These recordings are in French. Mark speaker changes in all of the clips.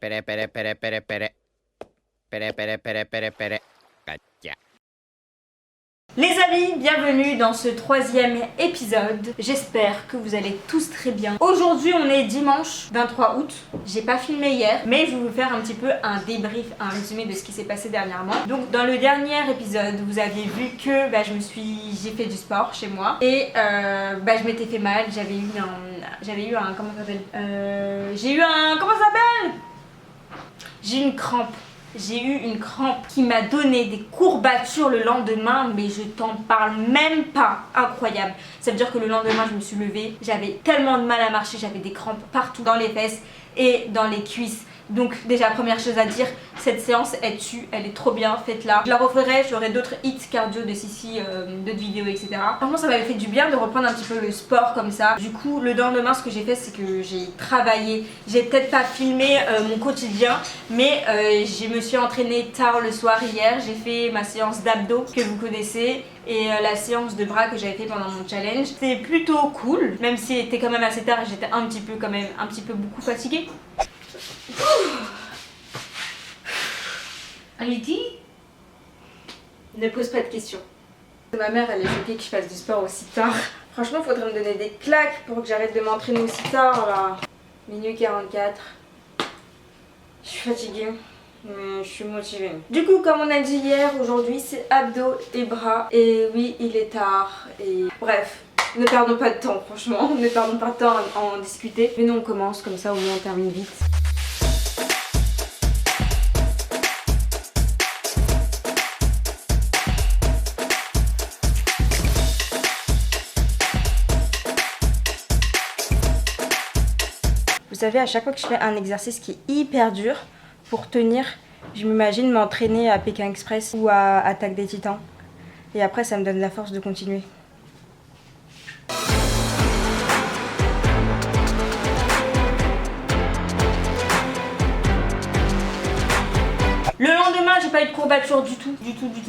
Speaker 1: pere, pere, pere, pere, pere. Pere, pere, pere, pere, pere. Gotcha.
Speaker 2: Les amis, bienvenue dans ce troisième épisode. J'espère que vous allez tous très bien. Aujourd'hui on est dimanche 23 août. J'ai pas filmé hier, mais je vais vous faire un petit peu un débrief, un résumé de ce qui s'est passé dernièrement. Donc dans le dernier épisode, vous aviez vu que j'ai fait du sport chez moi et je m'étais fait mal. J'avais eu un comment ça s'appelle J'ai eu une crampe. J'ai eu une crampe qui m'a donné des courbatures le lendemain, mais je t'en parle même pas. Incroyable. Ça veut dire que le lendemain, je me suis levée, j'avais tellement de mal à marcher, j'avais des crampes partout dans les fesses et dans les cuisses. Donc déjà, première chose à dire, cette séance elle tue, elle est trop bien, faites-la. Je la referai, j'aurai d'autres hits cardio de Sissi, d'autres vidéos, etc. Franchement, ça m'avait fait du bien de reprendre un petit peu le sport comme ça. Du coup, le lendemain, ce que j'ai fait, c'est que j'ai travaillé. J'ai peut-être pas filmé mon quotidien, mais je me suis entraînée tard le soir hier. J'ai fait ma séance d'abdos que vous connaissez et la séance de bras que j'avais fait pendant mon challenge. C'était plutôt cool, même si c'était quand même assez tard et j'étais un petit peu beaucoup fatiguée. Alidi, ne pose pas de questions. Ma mère elle est choquée que je fasse du sport aussi tard. Franchement faudrait me donner des claques pour que j'arrête de m'entraîner aussi tard là. Minuit 44. Je suis fatiguée, mais je suis motivée. Du coup comme on a dit hier, aujourd'hui c'est abdos et bras. Et oui il est tard et bref. Ne perdons pas de temps franchement, ne perdons pas de temps à en discuter. Mais nous on commence comme ça au moins on termine vite. Vous savez, à chaque fois que je fais un exercice qui est hyper dur pour tenir, je m'imagine m'entraîner à Pékin Express ou à Attaque des Titans. Et après, ça me donne la force de continuer. Le lendemain, j'ai pas eu de courbature du tout,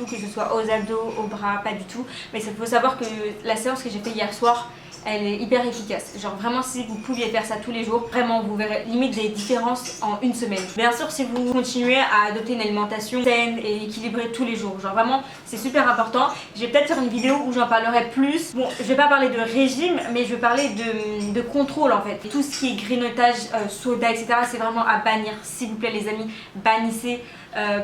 Speaker 2: que ce soit aux abdos, aux bras, pas du tout. Mais il faut savoir que la séance que j'ai fait hier soir, elle est hyper efficace. Genre vraiment si vous pouviez faire ça tous les jours, vraiment vous verrez limite des différences en une semaine. Bien sûr si vous continuez à adopter une alimentation saine et équilibrée tous les jours, genre vraiment c'est super important. Je vais peut-être faire une vidéo où j'en parlerai plus. Bon je vais pas parler de régime mais je vais parler de contrôle en fait. Tout ce qui est grignotage, soda etc c'est vraiment à bannir s'il vous plaît les amis, bannissez.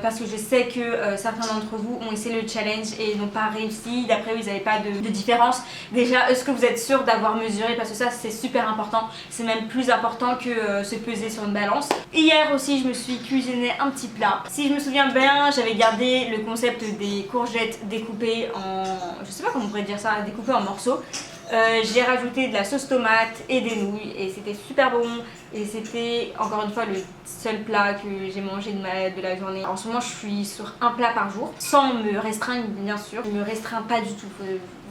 Speaker 2: Parce que je sais que certains d'entre vous ont essayé le challenge et n'ont pas réussi. D'après eux, ils n'avaient pas de différence. Déjà, est-ce que vous êtes sûr d'avoir mesuré? Parce que ça, c'est super important. C'est même plus important que se peser sur une balance. Hier aussi, je me suis cuisiné un petit plat. Si je me souviens bien, j'avais gardé le concept des courgettes découpées en... Je sais pas comment on pourrait dire ça, découpées en morceaux. J'ai rajouté de la sauce tomate et des nouilles et c'était super bon et c'était encore une fois le seul plat que j'ai mangé de la journée. En ce moment je suis sur un plat par jour sans me restreindre bien sûr, je me restreins pas du tout,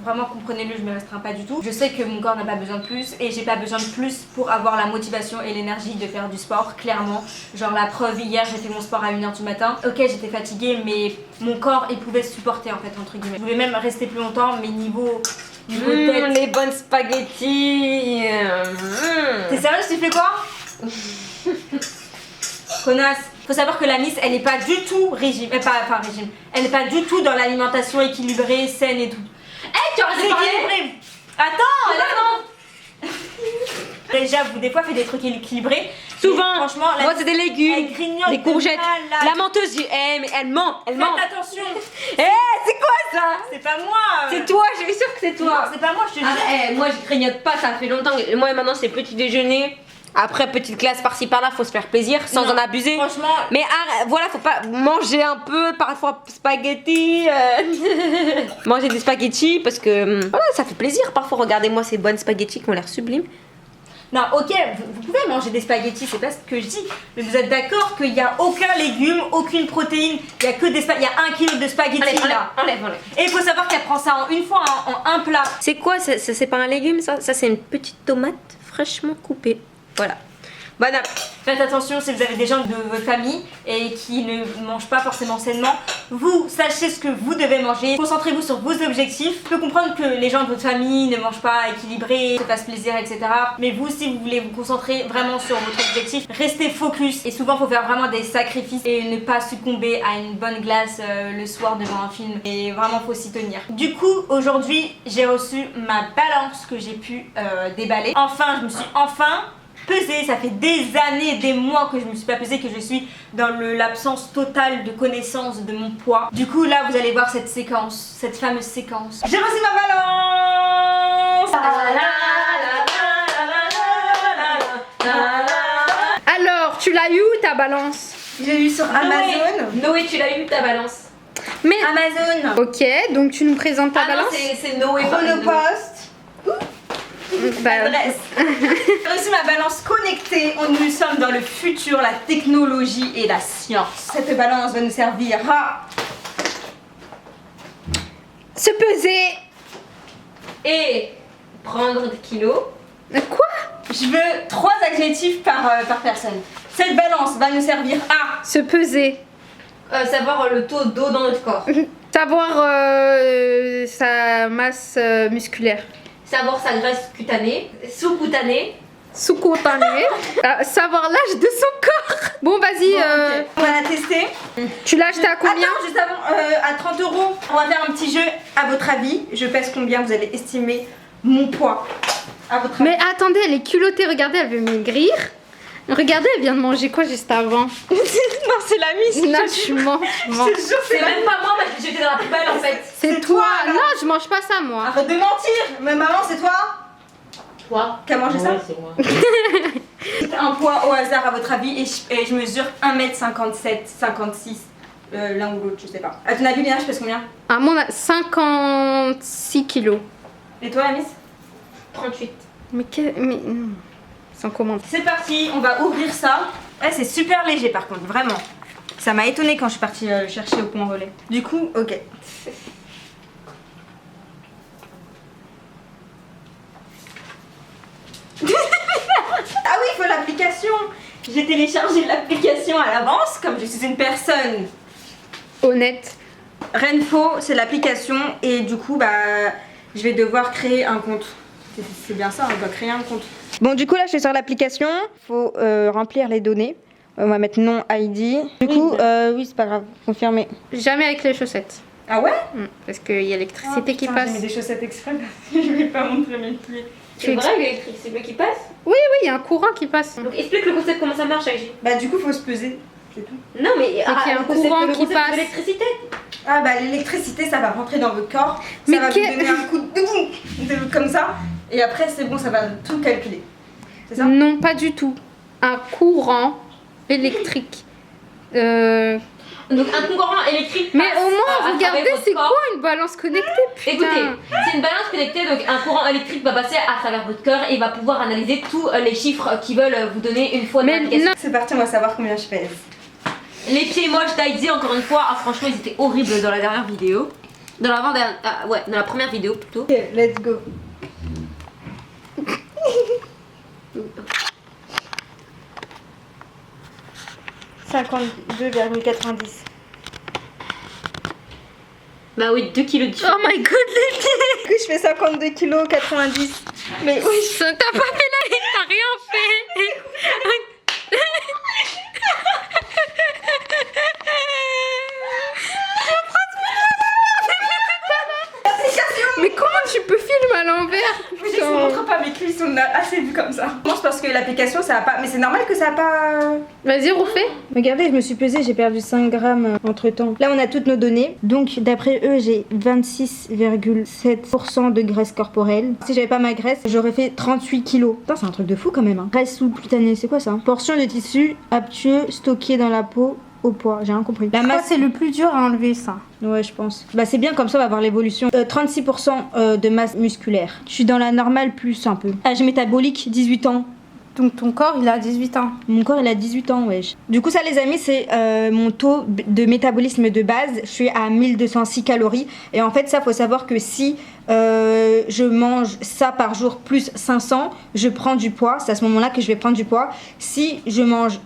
Speaker 2: vraiment comprenez-le, je me restreins pas du tout. Je sais que mon corps n'a pas besoin de plus et j'ai pas besoin de plus pour avoir la motivation et l'énergie de faire du sport, clairement. Genre la preuve, hier j'ai fait mon sport à 1h du matin, ok j'étais fatiguée mais mon corps il pouvait supporter en fait entre guillemets. Je pouvais même rester plus longtemps mais niveau
Speaker 3: les bonnes spaghettis.
Speaker 2: T'es sérieuse, tu fais quoi? Connasse. Faut savoir que la Miss elle est pas du tout régime, elle est pas du tout dans l'alimentation équilibrée, saine et tout.
Speaker 3: Tu as
Speaker 2: équilibré. Attends, déjà vous des fois faites des trucs équilibrés.
Speaker 3: Souvent,
Speaker 2: franchement,
Speaker 3: moi c'est des légumes,
Speaker 2: des
Speaker 3: courgettes. La menteuse, mais elle ment,
Speaker 2: Faites attention.
Speaker 3: C'est quoi ça?
Speaker 2: C'est pas moi.
Speaker 3: C'est toi, je suis sûre que c'est toi.
Speaker 2: Non, c'est pas moi, je te jure.
Speaker 3: Moi je grignote pas, ça fait longtemps. Moi maintenant c'est petit déjeuner. Après petite classe par-ci par-là, faut se faire plaisir sans en abuser.
Speaker 2: Franchement.
Speaker 3: Mais voilà, faut pas manger un peu, parfois spaghetti. Manger des spaghettis parce que voilà, ça fait plaisir. Parfois, regardez-moi ces bonnes spaghettis qui ont l'air sublimes.
Speaker 2: Non, ok, vous pouvez manger des spaghettis, c'est pas ce que je dis. Mais vous êtes d'accord qu'il n'y a aucun légume, aucune protéine, il y a que des spaghettis. Il y a 1 kilo de spaghettis là.
Speaker 3: Enlève.
Speaker 2: Et il faut savoir qu'elle prend ça en une fois, en un plat.
Speaker 3: C'est quoi? C'est pas un légume ça? Ça c'est une petite tomate fraîchement coupée. Voilà. Bonne app.
Speaker 2: Faites attention si vous avez des gens de votre famille et qui ne mangent pas forcément sainement. Vous sachez ce que vous devez manger. Concentrez-vous sur vos objectifs. Je peux comprendre que les gens de votre famille ne mangent pas équilibré, se fassent plaisir, etc. Mais vous, si vous voulez vous concentrer vraiment sur votre objectif, restez focus. Et souvent, il faut faire vraiment des sacrifices et ne pas succomber à une bonne glace le soir devant un film. Et vraiment, faut s'y tenir. Du coup, aujourd'hui, j'ai reçu ma balance que j'ai pu déballer. Enfin, je me suis pesée. Ça fait des années, des mois que je me suis pas pesée, que je suis dans l'absence totale de connaissance de mon poids. Du coup, là, vous allez voir cette séquence, cette fameuse séquence. J'ai reçu ma balance.
Speaker 4: Alors, tu l'as eu où ta balance?
Speaker 3: J'ai eu sur Amazon.
Speaker 2: Noé, tu l'as eu ta balance?
Speaker 4: Mais
Speaker 3: Amazon.
Speaker 4: ok, donc tu nous présentes ta balance?
Speaker 2: c'est Noé.
Speaker 3: Chronopost.
Speaker 4: Bah,
Speaker 3: Adresse. J'ai reçu ma balance connectée. Nous sommes dans le futur, la technologie et la science. Cette balance va nous servir à
Speaker 4: se peser.
Speaker 2: Et prendre des kilos.
Speaker 4: Quoi?
Speaker 3: Je veux 3 adjectifs par personne. Cette balance va nous servir à
Speaker 4: Se peser.
Speaker 2: Savoir le taux d'eau dans notre corps.
Speaker 4: Savoir sa masse musculaire.
Speaker 2: Savoir sa graisse cutanée, sous-cutanée.
Speaker 4: Sous-cutané. Savoir l'âge de son corps. Bon, vas-y.
Speaker 3: Ok. On va la tester.
Speaker 4: Tu l'as acheté à combien?
Speaker 3: Attends, juste avant, à 30 €. On va faire un petit jeu. À votre avis, je pèse combien? Vous allez estimer mon poids. À votre avis.
Speaker 4: Mais attendez, elle est culottée. Regardez, elle veut maigrir. Regardez, elle vient de manger quoi juste avant?
Speaker 3: Non, c'est la miss.
Speaker 4: Non, tu mens. Tu mens.
Speaker 2: C'est même pas moi parce que j'étais dans la poubelle en fait.
Speaker 4: C'est toi. Non, je mange pas ça, moi.
Speaker 3: Arrête de mentir. Mais maman, c'est toi
Speaker 2: Toi
Speaker 3: qui a mangé ça?
Speaker 2: c'est moi.
Speaker 3: Un poids au hasard à votre avis et je mesure 1m57, 56, l'un ou l'autre, je sais pas. À ton avis, Léna, je pèse combien?
Speaker 4: À mon 56 kilos.
Speaker 3: Et toi, la miss?
Speaker 2: 38.
Speaker 4: Mais non. Sans commande.
Speaker 3: C'est parti, on va ouvrir ça. Ouais, c'est super léger par contre, vraiment. Ça m'a étonnée quand je suis partie le chercher au point relais. Du coup, ok. Ah oui, il faut l'application. J'ai téléchargé l'application à l'avance, comme je suis une personne
Speaker 4: Honnête.
Speaker 3: Renfo, c'est l'application et du coup, bah, je vais devoir créer un compte. C'est bien ça, on doit créer un compte. Bon, du coup, là, je suis sur l'application. Faut remplir les données. On va mettre nom ID. Du coup, oui, c'est pas grave, confirmé.
Speaker 4: Jamais avec les chaussettes.
Speaker 3: Ah ouais?
Speaker 4: Parce qu'il y a l'électricité qui
Speaker 3: J'ai
Speaker 4: passe.
Speaker 3: mis des chaussettes exprès parce que je vais pas montrer mes pieds.
Speaker 2: C'est vrai l'électrique, c'est lui qui passe.
Speaker 4: Oui, il y a un courant qui passe.
Speaker 2: Donc explique le concept, comment ça marche avec J.
Speaker 3: Bah, du coup, faut se peser. C'est tout.
Speaker 2: Non mais
Speaker 4: qu'il y a un
Speaker 2: le concept-
Speaker 4: courant
Speaker 2: le
Speaker 4: qui
Speaker 2: concept
Speaker 4: passe.
Speaker 2: de l'électricité.
Speaker 3: Ah bah, l'électricité, ça va rentrer dans votre corps.
Speaker 4: Mais
Speaker 3: Ça va vous
Speaker 4: quel-
Speaker 3: donner un coup de comme ça. Et après, c'est bon, ça va tout calculer. C'est ça?
Speaker 4: Non, pas du tout. Un courant électrique.
Speaker 2: Donc un courant électrique.
Speaker 4: Mais
Speaker 2: passe,
Speaker 4: au moins,
Speaker 2: à
Speaker 4: regardez,
Speaker 2: travers votre
Speaker 4: c'est
Speaker 2: corps.
Speaker 4: quoi une balance connectée? Putain.
Speaker 2: Écoutez, c'est une balance connectée, donc un courant électrique va passer à travers votre cœur et va pouvoir analyser tous les chiffres qui veulent vous donner une fois de
Speaker 4: Mais
Speaker 2: l'application.
Speaker 4: non.
Speaker 3: C'est parti, on va savoir combien je pèse.
Speaker 2: Les pieds moches d'Heidi, encore une fois, franchement, ils étaient horribles dans la dernière vidéo. Dans l'avant-dernière, ouais, dans la première vidéo plutôt.
Speaker 3: Ok, let's go. « 52,90.
Speaker 2: Bah oui, 2 kilos de différence.
Speaker 4: Oh my god, les pieds.
Speaker 3: Du coup, je fais 52,90 kg. Mais oui,
Speaker 4: T'as pas fait la t'as rien fait. Mais comment tu peux filmer à l'envers?
Speaker 3: je ne montre pas mes cuisses, on a assez vu comme ça. Je pense parce que l'application, ça a pas... Mais c'est normal que ça a pas...
Speaker 4: Vas-y, refais.
Speaker 3: Regardez, je me suis pesée, j'ai perdu 5 grammes entre temps. Là, on a toutes nos données. Donc, d'après eux, j'ai 26,7% de graisse corporelle. Si j'avais pas ma graisse, j'aurais fait 38 kilos. Putain, c'est un truc de fou quand même. Hein. Graisse sous-cutanée, c'est quoi ça? Portion de tissu aptueux stocké dans la peau au poids. J'ai rien compris. La masse.
Speaker 4: c'est le plus dur à enlever ça.
Speaker 3: Ouais, je pense. Bah, c'est bien comme ça, on va voir l'évolution. 36% de masse musculaire. Je suis dans la normale plus un peu. Âge métabolique, 18 ans.
Speaker 4: Donc ton corps, il a 18 ans.
Speaker 3: Mon corps, il a 18 ans, wesh. Du coup, ça, les amis, c'est mon taux de métabolisme de base. Je suis à 1206 calories. Et en fait, ça, faut savoir que si je mange ça par jour plus 500, je prends du poids. C'est à ce moment-là que je vais prendre du poids. Si je mange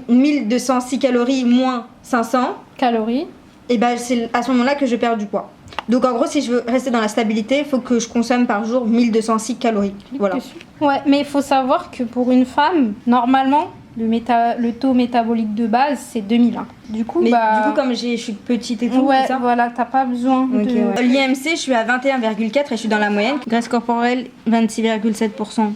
Speaker 3: 1206 calories moins 500,
Speaker 4: Calories.
Speaker 3: et ben c'est à ce moment-là que je perds du poids. Donc en gros, si je veux rester dans la stabilité, il faut que je consomme par jour 1206 calories. Voilà.
Speaker 4: Ouais, mais il faut savoir que pour une femme, normalement, le taux métabolique de base, c'est 2001. Du coup,
Speaker 3: Mais du coup, comme je suis petite et tout,
Speaker 4: ouais,
Speaker 3: c'est ça.
Speaker 4: voilà, t'as pas besoin
Speaker 3: Ok,
Speaker 4: de...
Speaker 3: ouais. L'IMC, je suis à 21,4 et je suis dans la moyenne. Graisse corporelle, 26,7%.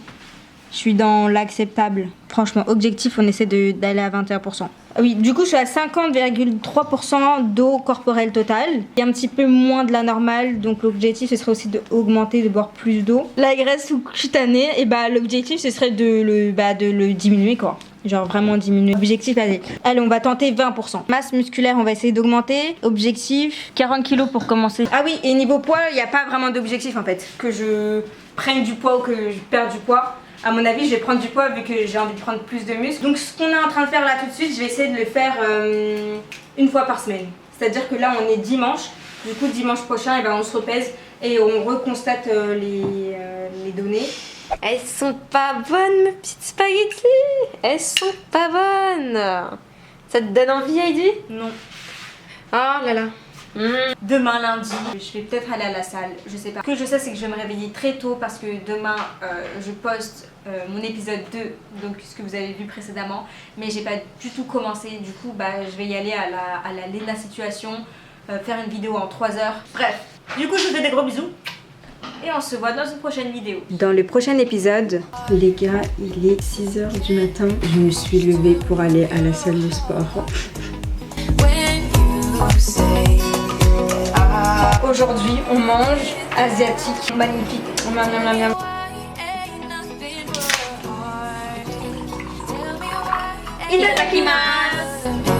Speaker 3: Je suis dans l'acceptable. Franchement, objectif, on essaie d'aller à 21%. Oui, du coup, je suis à 50,3% d'eau corporelle totale. Et un petit peu moins de la normale. Donc, l'objectif, ce serait aussi d'augmenter, de boire plus d'eau. La graisse sous-cutanée, et bah, l'objectif, ce serait de le diminuer, quoi. Genre vraiment diminuer. Objectif, allez, on va tenter 20%. Masse musculaire, on va essayer d'augmenter. Objectif, 40 kilos pour commencer. Ah oui, et niveau poids, il n'y a pas vraiment d'objectif en fait. Que je prenne du poids ou que je perde du poids. À mon avis, je vais prendre du poids vu que j'ai envie de prendre plus de muscles. Donc ce qu'on est en train de faire là tout de suite, je vais essayer de le faire une fois par semaine. C'est-à-dire que là, on est dimanche. Du coup, dimanche prochain, on se repèse et on reconstate les données.
Speaker 5: Elles sont pas bonnes, mes petites spaghettis. Elles sont pas bonnes. Ça te donne envie, Heidi?
Speaker 3: Non.
Speaker 5: Oh là là.
Speaker 2: Demain lundi, je vais peut-être aller à la salle, je sais pas. Ce que je sais, c'est que je vais me réveiller très tôt parce que demain je poste mon épisode 2, donc ce que vous avez vu précédemment, mais j'ai pas du tout commencé. Du coup, je vais y aller à la Lena Situation, faire une vidéo en 3 heures. Bref, du coup, je vous fais des gros bisous et on se voit dans une prochaine vidéo.
Speaker 3: Dans le prochain épisode, les gars, il est 6h du matin. Je me suis levée pour aller à la salle de sport. Aujourd'hui, on mange asiatique, magnifique. Miam, miam, miam, miam. Itadakimasu.